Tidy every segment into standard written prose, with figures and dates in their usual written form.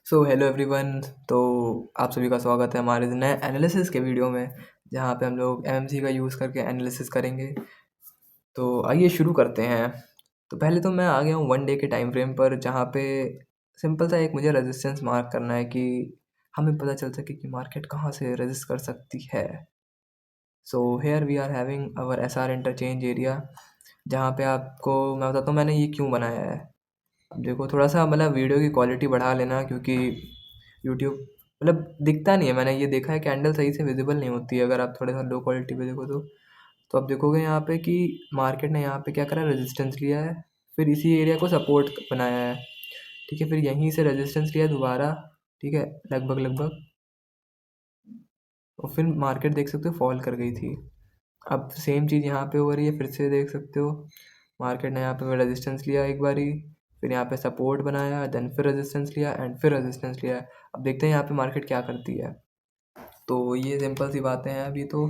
So hello everyone. तो आप सभी का स्वागत है हमारे नए एनालिसिस के वीडियो में, जहाँ पे हम लोग एमएमसी का यूज़ करके एनालिसिस करेंगे। तो आइए शुरू करते हैं। तो पहले तो मैं आ गया हूँ 1 डे के टाइम फ्रेम पर, जहाँ पे सिंपल सा एक मुझे रेजिस्टेंस मार्क करना है कि हमें पता चल सके कि मार्केट कहाँ से रेजिस्ट कर सकती है। So here we are having our SR interchange area, जहाँ पे आपको मैं बताता हूँ मैंने ये क्यों बनाया है। अब देखो, थोड़ा सा मतलब वीडियो की क्वालिटी बढ़ा लेना, क्योंकि यूट्यूब मतलब दिखता नहीं है। मैंने ये देखा है कैंडल सही से विजिबल नहीं होती है अगर आप थोड़े सा लो क्वालिटी पे देखो तो आप देखोगे यहाँ पे कि मार्केट ने यहाँ पे क्या करा, रेजिस्टेंस लिया है, फिर इसी एरिया को सपोर्ट बनाया है। ठीक है, फिर यहीं से रेजिस्टेंस लिया दोबारा। ठीक है, लगभग लगभग, और फिर मार्केट देख सकते हो फॉल कर गई थी। अब सेम चीज़ यहाँ पे हो रही है, फिर से देख सकते हो मार्केट ने यहाँ पे रेजिस्टेंस लिया एक बारी, फिर यहाँ पे सपोर्ट बनाया, देन फिर रेजिस्टेंस लिया एंड फिर रेजिस्टेंस लिया। अब देखते हैं यहाँ पे मार्केट क्या करती है। तो ये सिंपल सी बातें हैं अभी तो।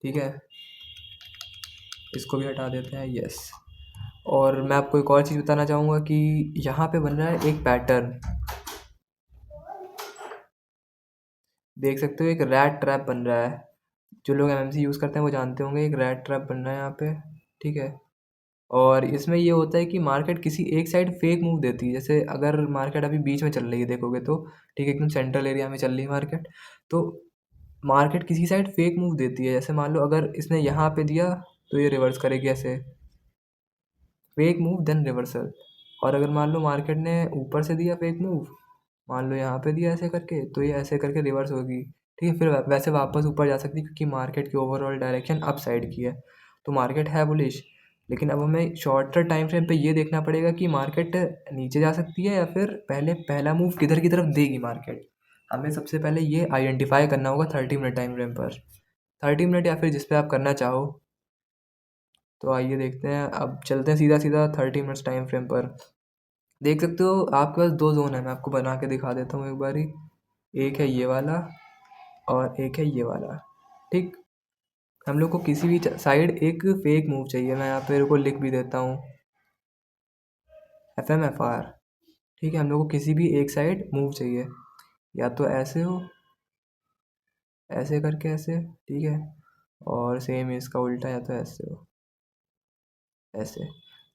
ठीक है, इसको भी हटा देते हैं, यस। और मैं आपको एक और चीज़ बताना चाहूँगा कि यहाँ पे बन रहा है एक पैटर्न, देख सकते हो एक रैट ट्रैप बन रहा है। जो लोग एमएमसी यूज़ करते हैं वो जानते होंगे, एक रैट ट्रैप बन रहा है यहाँ पे। ठीक है, और इसमें ये होता है कि मार्केट किसी एक साइड फेक मूव देती है। जैसे अगर मार्केट अभी बीच में चल रही है देखोगे तो, ठीक है, एकदम सेंट्रल एरिया में चल रही है मार्केट, तो मार्केट किसी साइड फेक मूव देती है। जैसे मान लो अगर इसने यहाँ पे दिया तो ये रिवर्स करेगी ऐसे, फेक मूव देन रिवर्सल। और अगर मान लो मार्केट ने ऊपर से दिया फेक मूव, मान लो यहाँ पे दिया ऐसे करके, तो ये ऐसे करके रिवर्स होगी। ठीक है, फिर वैसे वापस ऊपर जा सकती है, क्योंकि मार्केट की ओवरऑल डायरेक्शन अप साइड की है। तो मार्केट है बुलिश, लेकिन अब हमें शॉर्टर टाइम फ्रेम पे ये देखना पड़ेगा कि मार्केट नीचे जा सकती है या फिर पहले पहला मूव किधर की तरफ देगी मार्केट। हमें सबसे पहले ये आइडेंटिफाई करना होगा 30 मिनट टाइम फ्रेम पर, 30 मिनट या फिर जिस पे आप करना चाहो। तो आइए देखते हैं, अब चलते हैं सीधा सीधा 30 मिनट्स टाइम फ्रेम पर। देख सकते हो आपके पास दो जोन है, मैं आपको बना के दिखा देता हूँ एक बारी। एक है ये वाला और एक है ये वाला। ठीक, हम लोग को किसी भी साइड एक फेक मूव चाहिए। मैं यहाँ पे को लिख भी देता हूँ, FMFR। ठीक है, हम लोग को किसी भी एक साइड मूव चाहिए, या तो ऐसे हो, ऐसे करके ऐसे, ठीक है, और सेम इसका उल्टा, या तो ऐसे हो, ऐसे।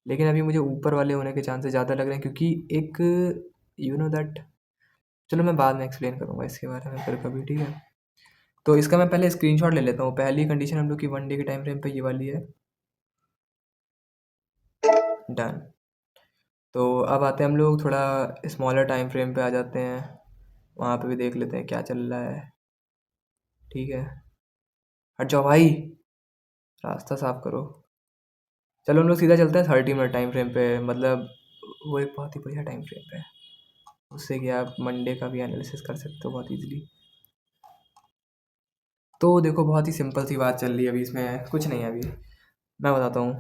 लेकिन अभी मुझे ऊपर वाले होने के चांसेस ज़्यादा लग रहे हैं, क्योंकि एक यू नो दैट, चलो मैं बाद में एक्सप्लेन करूँगा इसके बारे में फिर कभी। ठीक है, तो इसका मैं पहले स्क्रीनशॉट ले लेता हूँ। पहली कंडीशन हम लोग की 1 डे के टाइम फ्रेम पे ये वाली है, डन। तो अब आते हैं हम लोग थोड़ा स्मॉलर टाइम फ्रेम पे आ जाते हैं, वहाँ पे भी देख लेते हैं क्या चल रहा है। ठीक है, हट जाओ भाई, रास्ता साफ करो। चलो हम लोग सीधा चलते हैं 30 मिनट टाइम फ्रेम पे, मतलब वो एक बहुत ही बढ़िया टाइम फ्रेम है। उससे कि आप मंडे का भी एनालिसिस कर सकते हो बहुत ईजिली। तो देखो, बहुत ही सिंपल सी बात चल रही है अभी, इसमें कुछ नहीं है। अभी मैं बताता हूँ।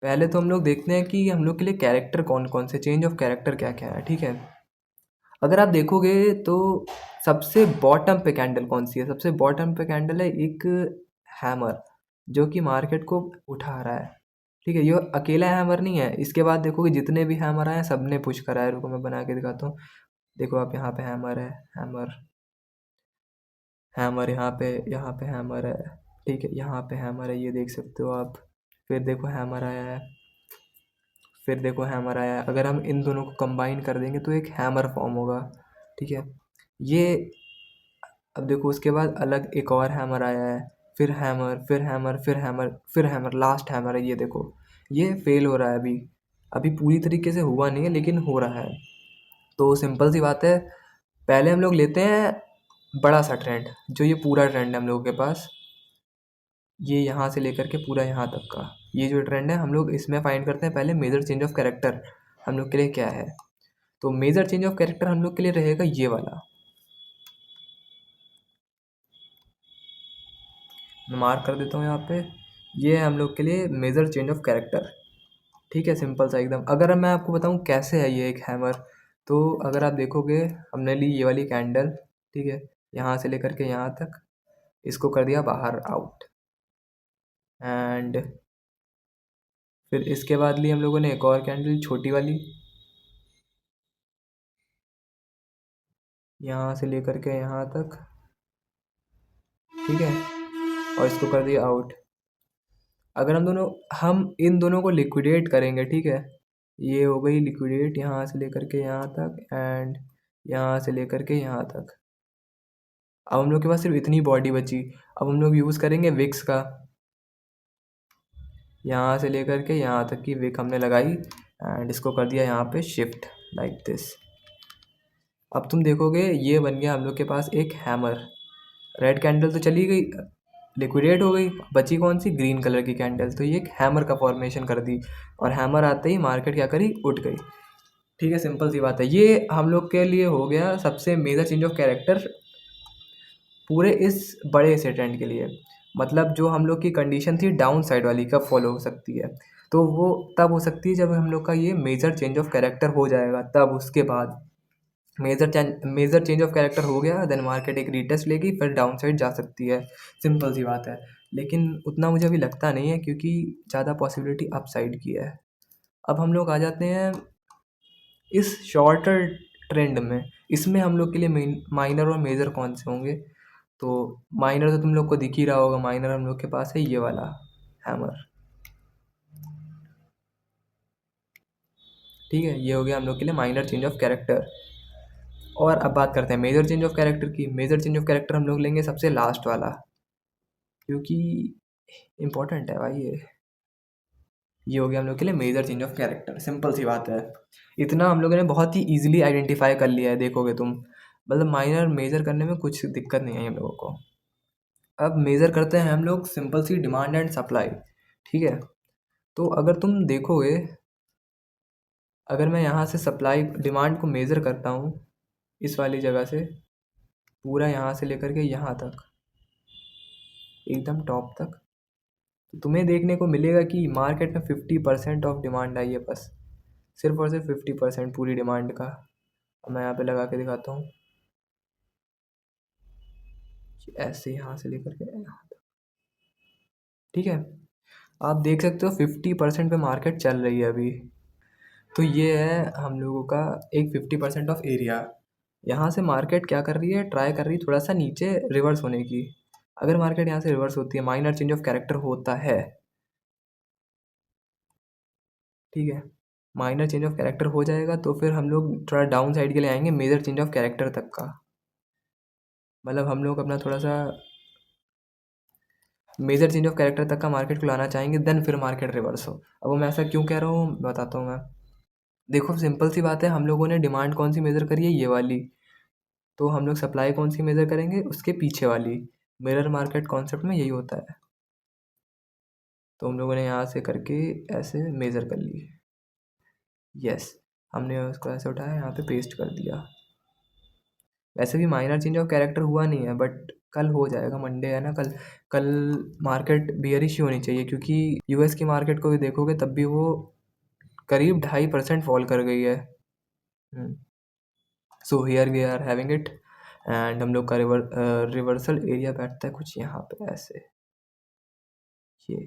पहले तो हम लोग देखते हैं कि हम लोग के लिए कैरेक्टर कौन कौन से, चेंज ऑफ कैरेक्टर क्या क्या है। ठीक है, अगर आप देखोगे तो सबसे बॉटम पे कैंडल कौन सी है, सबसे बॉटम पे कैंडल है एक हैमर, जो कि मार्केट को उठा रहा है। ठीक है, ये अकेला हैमर नहीं है, इसके बाद देखोगे जितने भी हैमर आए हैं सब ने पुश करा है। रुको मैं बना के दिखाता हूँ। देखो आप, यहाँ पे हैमर है, हैमर, हैमर, यहाँ पे हैमर है। ठीक है, यहाँ पे हैमर है, ये देख सकते हो आप। फिर देखो हैमर आया है, फिर देखो हैमर आया है। अगर हम इन दोनों को कंबाइन कर देंगे तो एक हैमर फॉर्म होगा। ठीक है, ये, अब देखो उसके बाद अलग एक और हैमर आया है, फिर हैमर, फिर हैमर, फिर हैमर, फिर हैमर, लास्ट हैमर है। ये देखो, ये फेल हो रहा है अभी, अभी पूरी तरीके से हुआ नहीं है लेकिन हो रहा है। तो सिंपल सी बात है, पहले हम लोग लेते हैं बड़ा सा ट्रेंड, जो ये पूरा ट्रेंड है हम लोगों के पास, ये यहाँ से लेकर के पूरा यहाँ तक का ये जो ट्रेंड है, हम लोग इसमें फाइंड करते हैं पहले मेजर चेंज ऑफ कैरेक्टर हम लोग के लिए क्या है। तो मेजर चेंज ऑफ कैरेक्टर हम लोग के लिए रहेगा ये वाला, मैं मार्क कर देता हूँ यहाँ पे। ये है हम लोग के लिए मेजर चेंज ऑफ कैरेक्टर। ठीक है, सिंपल सा एकदम। अगर मैं आपको बताऊँ कैसे है ये एक हैमर, तो अगर आप देखोगे, हमने ली ये वाली कैंडल, ठीक है, यहाँ से लेकर के यहाँ तक, इसको कर दिया बाहर आउट, एंड फिर इसके बाद ली हम लोगों ने एक और कैंडल छोटी वाली, यहाँ से लेकर के यहाँ तक, ठीक है, और इसको कर दिया आउट। अगर हम इन दोनों को लिक्विडेट करेंगे, ठीक है, ये हो गई लिक्विडेट यहाँ से लेकर के यहाँ तक एंड यहाँ से लेकर के यहाँ तक। अब हम लोग के पास सिर्फ इतनी बॉडी बची। अब हम लोग यूज़ करेंगे विक्स का, यहाँ से लेकर के यहाँ तक की विक हमने लगाई एंड इसको कर दिया यहाँ पे शिफ्ट लाइक दिस। अब तुम देखोगे ये बन गया हम लोग के पास एक हैमर। रेड कैंडल तो चली गई, लिक्विडेट हो गई, बची कौन सी, ग्रीन कलर की कैंडल, तो ये एक हैमर का फॉर्मेशन कर दी और हैमर आते ही मार्केट क्या करी, उठ गई। ठीक है, सिंपल सी बात है। ये हम लोग के लिए हो गया सबसे मेजर चेंज ऑफ कैरेक्टर पूरे इस बड़े से ट्रेंड के लिए। मतलब जो हम लोग की कंडीशन थी डाउन साइड वाली कब फॉलो हो सकती है, तो वो तब हो सकती है जब हम लोग का ये मेजर चेंज ऑफ कैरेक्टर हो जाएगा, तब उसके बाद मेजर चेंज ऑफ कैरेक्टर हो गया देन मार्केट एक रीटेस्ट लेगी, फिर डाउन साइड जा सकती है। सिंपल सी बात है, लेकिन उतना मुझे अभी लगता नहीं है क्योंकि ज़्यादा पॉसिबिलिटी अप साइड की है। अब हम लोग आ जाते हैं इस शॉर्टर ट्रेंड में। इसमें हम लोग के लिए माइनर और मेजर कौन से होंगे, तो माइनर तो तुम लोग को दिख ही रहा होगा। माइनर हम लोग के पास है ये वाला हैमर, ठीक है, ये हो गया हम लोग के लिए माइनर चेंज ऑफ कैरेक्टर। और अब बात करते हैं मेजर चेंज ऑफ कैरेक्टर की। मेजर चेंज ऑफ कैरेक्टर हम लोग लेंगे सबसे लास्ट वाला, क्योंकि इम्पोर्टेंट है भाई ये हो गया हम लोग के लिए major change of character. Simple सी बात है, इतना हम लोगों ने बहुत ही इजीली आइडेंटिफाई कर लिया है, देखोगे तुम। मतलब माइनर मेजर करने में कुछ दिक्कत नहीं है हम लोगों को। अब मेजर करते हैं हम लोग सिंपल सी डिमांड एंड सप्लाई, ठीक है। तो अगर तुम देखोगे, अगर मैं यहाँ से सप्लाई डिमांड को मेज़र करता हूँ इस वाली जगह से, पूरा यहाँ से लेकर के यहाँ तक, एकदम टॉप तक, तो तुम्हें देखने को मिलेगा कि मार्केट में 50% ऑफ डिमांड आई है बस, सिर्फ और सिर्फ 50% पूरी डिमांड का। अब मैं यहाँ पे लगा के दिखाता हूँ, ऐसे यहाँ से लेकर के यहाँ तक, ठीक है। आप देख सकते हो 50% पे मार्केट चल रही है अभी। तो ये है हम लोगों का एक 50% ऑफ एरिया। यहाँ से मार्केट क्या कर रही है, ट्राई कर रही है थोड़ा सा नीचे रिवर्स होने की। अगर मार्केट यहाँ से रिवर्स होती है, माइनर चेंज ऑफ कैरेक्टर होता है, ठीक है, माइनर चेंज ऑफ कैरेक्टर हो जाएगा तो फिर हम लोग थोड़ा डाउन साइड के लिए आएंगे मेजर चेंज ऑफ कैरेक्टर तक का। मतलब हम लोग अपना थोड़ा सा मेजर चेंज ऑफ कैरेक्टर तक का मार्केट को लाना चाहेंगे, देन फिर मार्केट रिवर्स हो। अब वो मैं ऐसा क्यों कह रहा हूँ बताता हूँ मैं। देखो सिंपल सी बात है, हम लोगों ने डिमांड कौन सी मेज़र करी है, ये वाली, तो हम लोग सप्लाई कौन सी मेज़र करेंगे, उसके पीछे वाली। मिरर मार्केट कॉन्सेप्ट में यही होता है। तो हम लोगों ने यहाँ से करके ऐसे मेज़र कर ली, यस, हमने उसको ऐसे उठाया यहाँ पे पेस्ट कर दिया। वैसे भी माइनर चेंज ऑफ कैरेक्टर हुआ नहीं है, बट कल हो जाएगा, मंडे है ना कल। कल मार्केट बियरिश ही होनी चाहिए, क्योंकि यूएस की मार्केट को भी देखोगे तब भी वो करीब 2.5% फॉल कर गई है। So here we are having it, and हम लोग का रिवर्सल एरिया बैठता है कुछ यहाँ पे ऐसे, ये,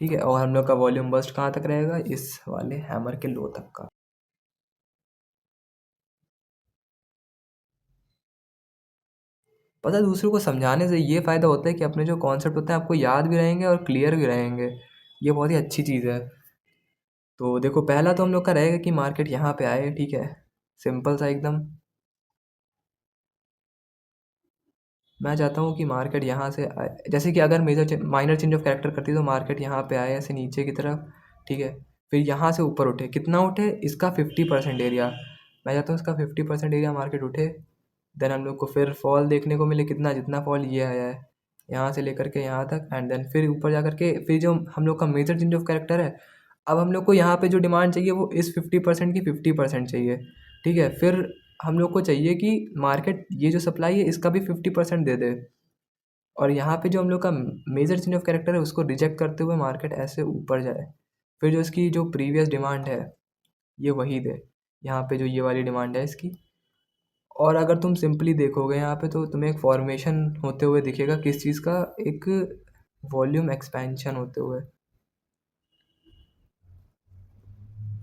ठीक है। और हम लोग का वॉल्यूम बस्ट कहाँ तक रहेगा, इस वाले हैमर के लो तक का। पता है, दूसरों को समझाने से ये फ़ायदा होता है कि अपने जो कॉन्सेप्ट होते हैं आपको याद भी रहेंगे और क्लियर भी रहेंगे। ये बहुत ही अच्छी चीज़ है। तो देखो पहला तो हम लोग का रहेगा कि मार्केट यहाँ पे आए, ठीक है, सिंपल सा एकदम। मैं चाहता हूँ कि मार्केट यहाँ से आए, जैसे कि अगर माइनर चेंज ऑफ कैरेक्टर करती है तो मार्केट यहाँ पे आए ऐसे नीचे की तरफ, ठीक है, फिर यहाँ से ऊपर उठे, कितना उठे, इसका 50% एरिया। मैं चाहता हूँ इसका 50% एरिया मार्केट उठे, देन हम लोग को फिर फॉल देखने को मिले, कितना, जितना फॉल ये आया है यहाँ से लेकर के यहाँ तक, एंड देन फिर ऊपर जा कर के फिर जो हम लोग का मेजर चेंज ऑफ कैरेक्टर है, अब हम लोग को यहाँ पे जो डिमांड चाहिए वो इस 50% की 50% चाहिए, ठीक है। फिर हम लोग को चाहिए कि मार्केट ये जो सप्लाई है इसका भी 50% दे दे, और यहाँ पे जो हम लोग का मेजर चेंज ऑफ कैरेक्टर है उसको रिजेक्ट करते हुए मार्केट ऐसे ऊपर जाए, फिर जो इसकी जो प्रीवियस डिमांड है ये वही दे, यहाँ पे जो ये वाली डिमांड है इसकी। और अगर तुम सिंपली देखोगे यहाँ पे तो तुम्हें एक फॉर्मेशन होते हुए दिखेगा, किस चीज़ का, एक वॉल्यूम एक्सपेंशन होते हुए।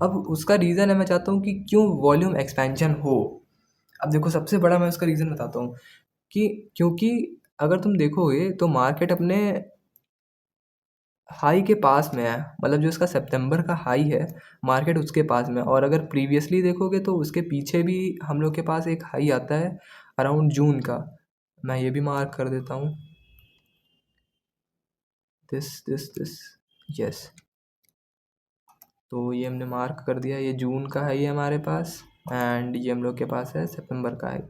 अब उसका रीज़न है, मैं चाहता हूँ कि क्यों वॉल्यूम एक्सपेंशन हो। अब देखो सबसे बड़ा मैं उसका रीज़न बताता हूँ कि क्योंकि अगर तुम देखोगे तो मार्केट अपने हाई के पास में है, मतलब जो इसका सितंबर का हाई है मार्केट उसके पास में, और अगर प्रीवियसली देखोगे तो उसके पीछे भी हम लोग के पास एक हाई आता है अराउंड जून का। मैं ये भी मार्क कर देता हूँ, दिस यस। तो ये हमने मार्क कर दिया, ये जून का हाई है हमारे पास, एंड ये हम लोग के पास है सितंबर का हाई।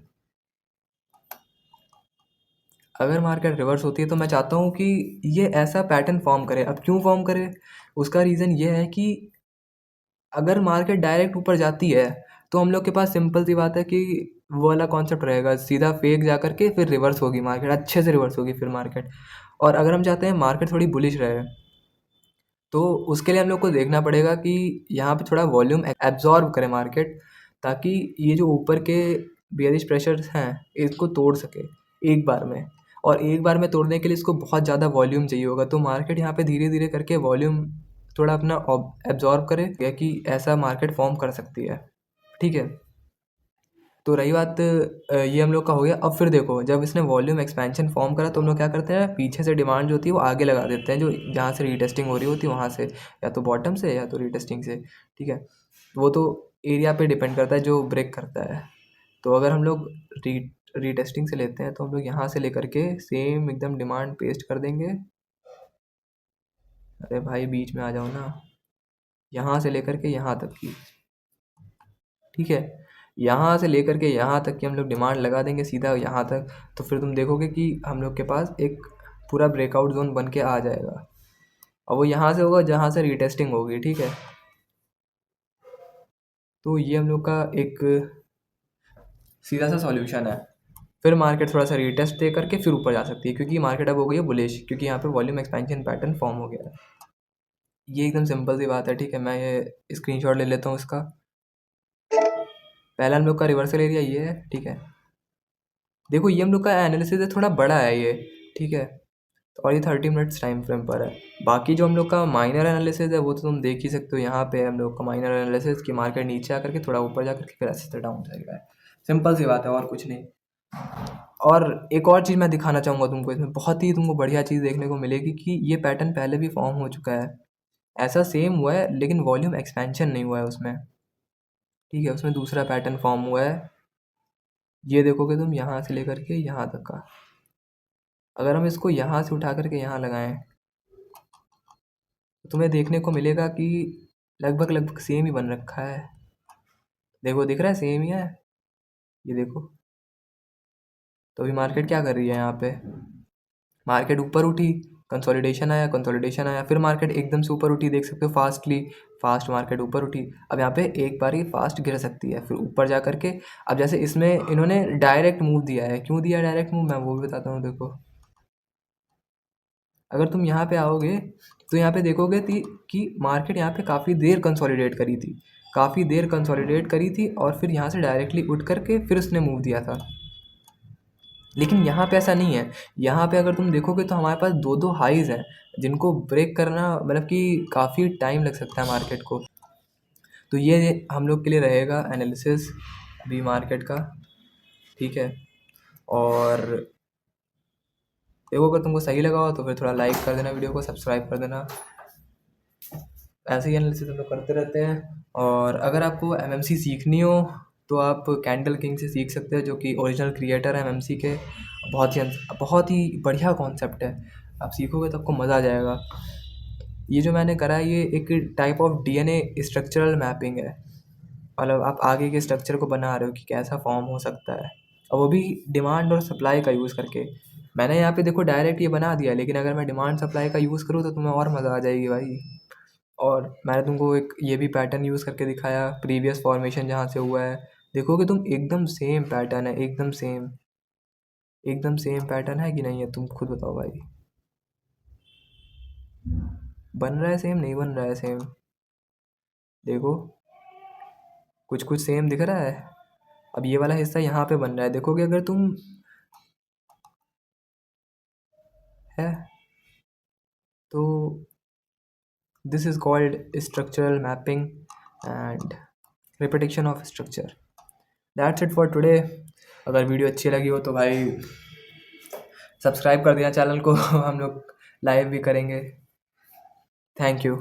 अगर मार्केट रिवर्स होती है तो मैं चाहता हूँ कि ये ऐसा पैटर्न फॉर्म करे। अब क्यों फॉर्म करे, उसका रीज़न ये है कि अगर मार्केट डायरेक्ट ऊपर जाती है तो हम लोग के पास सिंपल सी बात है कि वो वाला कॉन्सेप्ट रहेगा, सीधा फेक जा करके फिर रिवर्स होगी मार्केट, अच्छे से रिवर्स होगी फिर मार्केट। और अगर हम चाहते हैं मार्केट थोड़ी बुलिश रहे तो उसके लिए हम लोग को देखना पड़ेगा कि यहाँ पे थोड़ा वॉल्यूम एब्जॉर्ब करे मार्केट, ताकि ये जो ऊपर के बेयरिश प्रेशर्स हैं इसको तोड़ सके एक बार में। और एक बार में तोड़ने के लिए इसको बहुत ज़्यादा वॉल्यूम चाहिए होगा, तो मार्केट यहाँ पे धीरे धीरे करके वॉल्यूम थोड़ा अपना एब्जॉर्ब करे या कि ऐसा मार्केट फॉर्म कर सकती है। ठीक है, तो रही बात ये हम लोग का हो गया। अब फिर देखो जब इसने वॉल्यूम एक्सपेंशन फॉर्म करा तो हम लोग क्या करते हैं, पीछे से डिमांड जो होती है वो आगे लगा देते हैं, जो जहाँ से रीटेस्टिंग हो रही होती है वहाँ से, या तो बॉटम से या तो रीटेस्टिंग से। ठीक है, वो तो एरिया पे डिपेंड करता है जो ब्रेक करता है। तो अगर हम लोग री रीटेस्टिंग से लेते हैं तो हम लोग यहाँ से लेकर के सेम एकदम डिमांड पेस्ट कर देंगे। अरे भाई बीच में आ जाओ ना, यहाँ से लेकर के यहाँ तक की। ठीक है, यहाँ से लेकर के यहाँ तक की हम लोग डिमांड लगा देंगे सीधा यहाँ तक। तो फिर तुम देखोगे कि हम लोग के पास एक पूरा ब्रेकआउट जोन बन के आ जाएगा, और वो यहाँ से होगा जहाँ से रीटेस्टिंग होगी। ठीक है, तो ये हम लोग का एक सीधा सा सॉल्यूशन है। फिर मार्केट थोड़ा सा रीटेस्ट दे करके फिर ऊपर जा सकती है, क्योंकि मार्केट अब हो गई है बुलिश, क्योंकि यहाँ पे वॉल्यूम एक्सपेंशन पैटर्न फॉर्म हो गया है। ये एकदम सिंपल सी बात है। ठीक है, मैं ये स्क्रीनशॉट ले लेता हूँ इसका। पहला हम लोग का रिवर्सल एरिया ये है। ठीक है, देखो ये हम लोग का एनालिसिस है थोड़ा बड़ा है ये। ठीक है, और ये 30 मिनट्स टाइम फ्रेम पर है। बाकी जो हम लोग का माइनर एनालिसिस है वो तो तुम देख ही सकते हो, यहाँ पे हम लोग का माइनर एनालिसिस की मार्केट नीचे आकर के थोड़ा ऊपर जाकर के फिर ऐसे से डाउन जाएगा। सिंपल सी बात है और कुछ नहीं। और एक और चीज़ मैं दिखाना चाहूँगा तुमको, इसमें बहुत ही तुमको बढ़िया चीज़ देखने को मिलेगी कि ये पैटर्न पहले भी फॉर्म हो चुका है, ऐसा सेम हुआ है लेकिन वॉल्यूम एक्सपेंशन नहीं हुआ है उसमें। ठीक है, उसमें दूसरा पैटर्न फॉर्म हुआ है। ये देखोगे तुम यहाँ से लेकर के यहाँ तक का, अगर हम इसको यहाँ से उठा करके यहाँ लगाएं तो तुम्हें देखने को मिलेगा कि लगभग लगभग सेम ही बन रखा है। देखो दिख रहा है सेम ही है, ये देखो। तो अभी मार्केट क्या कर रही है यहाँ पे, मार्केट ऊपर उठी, कंसोलिडेशन आया, कंसोलिडेशन आया, फिर मार्केट एकदम से ऊपर उठी, देख सकते हो फास्टली, फास्ट मार्केट ऊपर उठी। अब यहाँ पे एक बार ही फास्ट गिर सकती है फिर ऊपर जा करके। अब जैसे इसमें इन्होंने डायरेक्ट मूव दिया है, क्यों दिया डायरेक्ट मूव मैं वो भी बताता हूँ। देखो अगर तुम यहाँ पे आओगे तो यहाँ पे देखोगे कि मार्केट यहाँ पे काफ़ी देर कंसोलिडेट करी थी, काफ़ी देर कंसोलिडेट करी थी, और फिर यहाँ से डायरेक्टली उठ करके फिर उसने मूव दिया था। लेकिन यहाँ पे ऐसा नहीं है, यहाँ पे अगर तुम देखोगे तो हमारे पास दो दो हाईज़ हैं जिनको ब्रेक करना मतलब कि काफ़ी टाइम लग सकता है मार्केट को। तो ये हम लोग के लिए रहेगा एनालिसिस अभी मार्केट का। ठीक है, और देखो अगर तुमको सही लगा हो तो फिर थोड़ा लाइक कर देना, वीडियो को सब्सक्राइब कर देना। ऐसे ही एनालिसिस हम लोग करते रहते हैं। और अगर आपको एमएमसी सीखनी हो तो आप कैंडल किंग से सीख सकते हो, जो कि ओरिजिनल क्रिएटर है एमएमसी के। बहुत ही बढ़िया कॉन्सेप्ट है, आप सीखोगे तो आपको मज़ा आ जाएगा। ये जो मैंने करा है ये एक type of DNA structural mapping है, मतलब आप आगे के स्ट्रक्चर को बना रहे हो कि कैसा फॉर्म हो सकता है, और वो भी डिमांड और सप्लाई का यूज़ करके। मैंने यहाँ पे देखो डायरेक्ट ये बना दिया, लेकिन अगर मैं डिमांड सप्लाई का यूज़ करूँ तो तुम्हें और मज़ा आ जाएगी भाई। और मैंने तुमको एक ये भी पैटर्न यूज़ करके दिखाया, प्रीवियस फॉर्मेशन जहाँ से हुआ है। देखोगे तुम एकदम सेम पैटर्न है, एकदम सेम पैटर्न है कि नहीं है, तुम खुद बताओ भाई। बन रहा है सेम, नहीं बन रहा है सेम? देखो कुछ कुछ सेम दिख रहा है। अब ये वाला हिस्सा यहाँ पे बन रहा है, देखोगे अगर तुम है तो this is called structural mapping and repetition of structure. That's it for today. अगर वीडियो अच्छी लगी हो तो भाई सब्सक्राइब कर देना चैनल को हम लोग लाइव भी करेंगे। Thank you.